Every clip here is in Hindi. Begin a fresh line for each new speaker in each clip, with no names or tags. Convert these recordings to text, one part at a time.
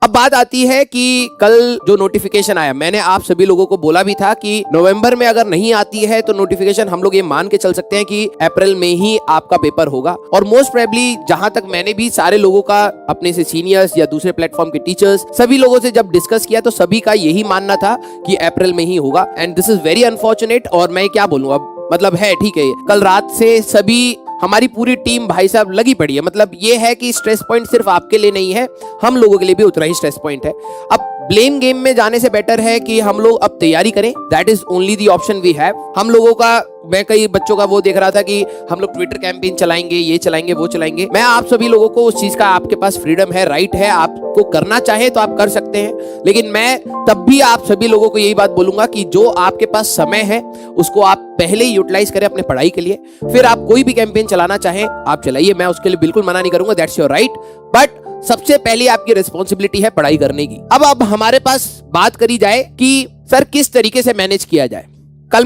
अब बात आती है कि कल जो नोटिफिकेशन आया, मैंने आप सभी लोगों को बोला भी था कि नवंबर में अगर नहीं आती है तो नोटिफिकेशन हम लोग ये मान के चल सकते हैं कि अप्रैल में ही आपका पेपर होगा। और मोस्ट प्रोबेबली जहां तक मैंने भी सारे लोगों का, अपने से सीनियर्स या दूसरे प्लेटफॉर्म के टीचर्स, सभी लोगों से जब डिस्कस किया तो सभी का यही मानना था कि अप्रैल में ही होगा। And this is very unfortunate. और मैं क्या बोलूं, अब मतलब है ठीक है, कल रात से सभी, हमारी पूरी टीम भाई साहब लगी पड़ी है। मतलब ये है कि स्ट्रेस पॉइंट सिर्फ आपके लिए नहीं है, हम लोगों के लिए भी उतना ही स्ट्रेस पॉइंट है। अब ब्लेम गेम में जाने से बेटर है कि हम लोग अब तैयारी करें। That is only the option we have. हम लोगों का, मैं कई बच्चों का वो देख रहा था कि हम लोग ट्विटर कैंपेन चलाएंगे, ये चलाएंगे, वो चलाएंगे। मैं आप सभी लोगों को उस चीज का, आपके पास फ्रीडम है, राइट है, आपको करना चाहे तो आप कर सकते हैं। लेकिन मैं तब भी आप सभी लोगों को यही बात बोलूंगा कि जो आपके पास समय है उसको आप पहले ही यूटिलाइज करें अपने पढ़ाई के लिए। फिर आप कोई भी कैंपेन चलाना चाहें आप चलाइए, मैं उसके लिए बिल्कुल मना नहीं करूंगा, दैट्स योर राइट। बट सबसे पहले आपकी रिस्पॉन्सिबिलिटी है पढ़ाई करने की। अब हमारे पास बात करी जाए कि सर किस तरीके से मैनेज किया जाए। कल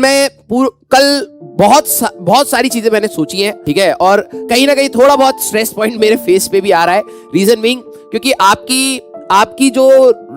बहुत सारी चीजें मैंने सोची हैं, ठीक है, और कहीं ना कहीं थोड़ा बहुत स्ट्रेस पॉइंट मेरे फेस पे भी आ रहा है। रीजन बीइंग क्योंकि आपकी जो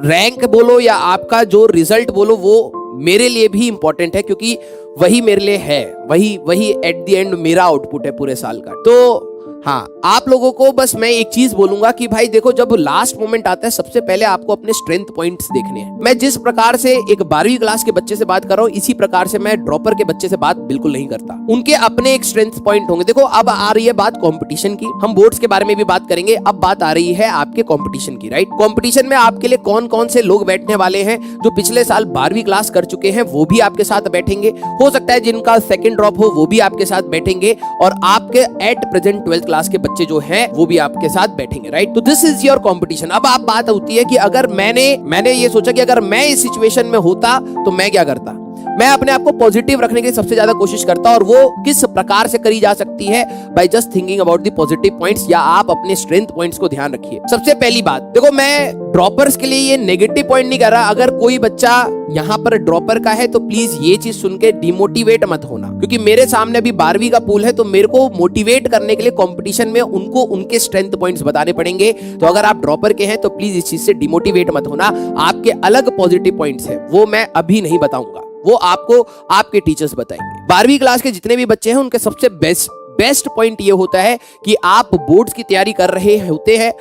रैंक बोलो या आपका जो रिजल्ट बोलो वो मेरे लिए भी इंपॉर्टेंट है, क्योंकि वही मेरे लिए है, वही एट द एंड मेरा आउटपुट है पूरे साल का। तो हाँ, आप लोगों को बस मैं एक चीज बोलूंगा कि भाई देखो, जब लास्ट मोमेंट आता है सबसे पहले आपको अपने स्ट्रेंथ पॉइंट्स देखने हैं। मैं जिस प्रकार से एक 12वीं क्लास के बच्चे से बात कर रहा हूं, इसी प्रकार से मैं ड्रॉपर के बच्चे से बात बिल्कुल नहीं करता। उनके अपने एक स्ट्रेंथ पॉइंट होंगे। देखो, अब आ रही है बात कंपटीशन की, हम बोर्ड्स के बारे में भी बात करेंगे। अब बात आ रही है आपके कंपटीशन की, राइट। कंपटीशन में आपके लिए कौन कौन से लोग बैठने वाले हैं? जो पिछले साल 12वीं क्लास कर चुके हैं वो भी आपके साथ बैठेंगे। हो सकता है जिनका सेकंड ड्रॉप हो वो भी आपके साथ बैठेंगे, और आपके एट प्रेजेंट 12th क्लास के बच्चे जो हैं वो भी आपके साथ बैठेंगे, राइट। तो दिस इज योर कंपटीशन। अब आप बात होती है कि अगर मैंने ये सोचा कि अगर मैं इस सिचुएशन में होता तो मैं क्या करता। मैं अपने आप को पॉजिटिव रखने की सबसे ज्यादा कोशिश करता, और वो किस प्रकार से करी जा सकती है, by just thinking about the positive points, या आप अपने स्ट्रेंथ पॉइंट्स को ध्यान रखिए। सबसे पहली बात देखो, मैं ड्रॉपर्स के लिए ये नेगेटिव पॉइंट नहीं कर रहा। अगर कोई बच्चा यहाँ पर ड्रॉपर का है तो प्लीज ये चीज सुन के डिमोटिवेट मत होना, क्योंकि मेरे सामने अभी 12वीं का पूल है, तो मेरे को मोटिवेट करने के लिए कंपटीशन में उनको उनके स्ट्रेंथ पॉइंट्स बताने पड़ेंगे। तो अगर आप ड्रॉपर के हैं तो प्लीज इस चीज से डिमोटिवेट मत होना। आपके अलग पॉजिटिव पॉइंट्स है, वो मैं अभी नहीं बताऊंगा, वो आपको आपके टीचर्स बताएंगे। 12वीं क्लास के जितने भी बच्चे हैं उनके सबसे बेस्ट पॉइंट ये होता है कि आप बोर्ड्स की तैयारी कर रहे होते हैं।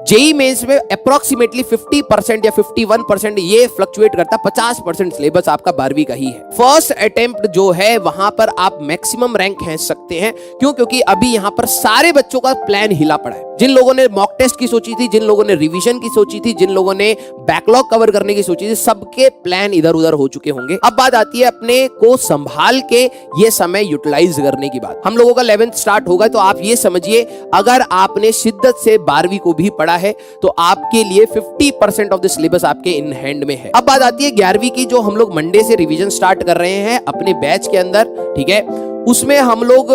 जेई मेंस में अप्रोक्सीमेटली 50% या 51%, ये फ्लक्चुएट करता, 50% सिलेबस आपका 12वीं का ही है। फर्स्ट अटेम्प्ट जो है वहां पर आप मैक्सिमम रैंक खींच सकते हैं। क्यों? क्योंकि अभी यहां पर सारे बच्चों का प्लान हिला पड़ा है। जिन लोगों ने मॉक टेस्ट की सोची थी, जिन लोगों ने रिवीजन की सोची थी, जिन लोगों ने बैकलॉग कवर करने की सोची थी, सबके प्लान इधर उधर हो चुके होंगे। अब बात आती है अपने को संभाल के ये समय यूटिलाइज करने की बात। हम लोगों का 11th स्टार्ट होगा, तो आप ये समझिए, अगर आपने शिद्दत से 12वीं को भी पढ़ा है तो आपके लिए 50% ऑफ द सिलेबस आपके इन हैंड में है। अब बात आती है 11वीं की, जो हम लोग मंडे से रिवीजन स्टार्ट कर रहे हैं अपने बैच के अंदर, ठीक है। उसमें हम लोग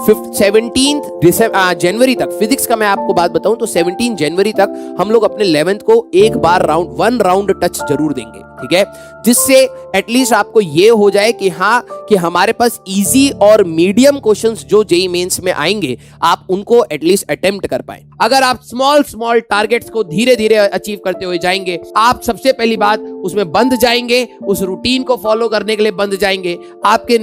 17 जनवरी तक, फिजिक्स का मैं आपको बात बताऊं तो 17 जनवरी तक हम लोग अपने 11th को एक बार वन राउंड टच जरूर देंगे, ठीक है, जिससे एटलीस्ट आपको ये हो जाए कि हाँ, कि हमारे पास इजी और मीडियम क्वेश्चंस जो जेईई मेंस में आएंगे आप उनको एटलीस्ट अटेम्प्ट कर पाए। अगर आप स्मॉल टारगेट्स को धीरे धीरे अचीव करते हुए जाएंगे, आप सबसे पहली बात उसमें बंध जाएंगे, उस रूटीन को फॉलो करने के लिए बंध जाएंगे। आपके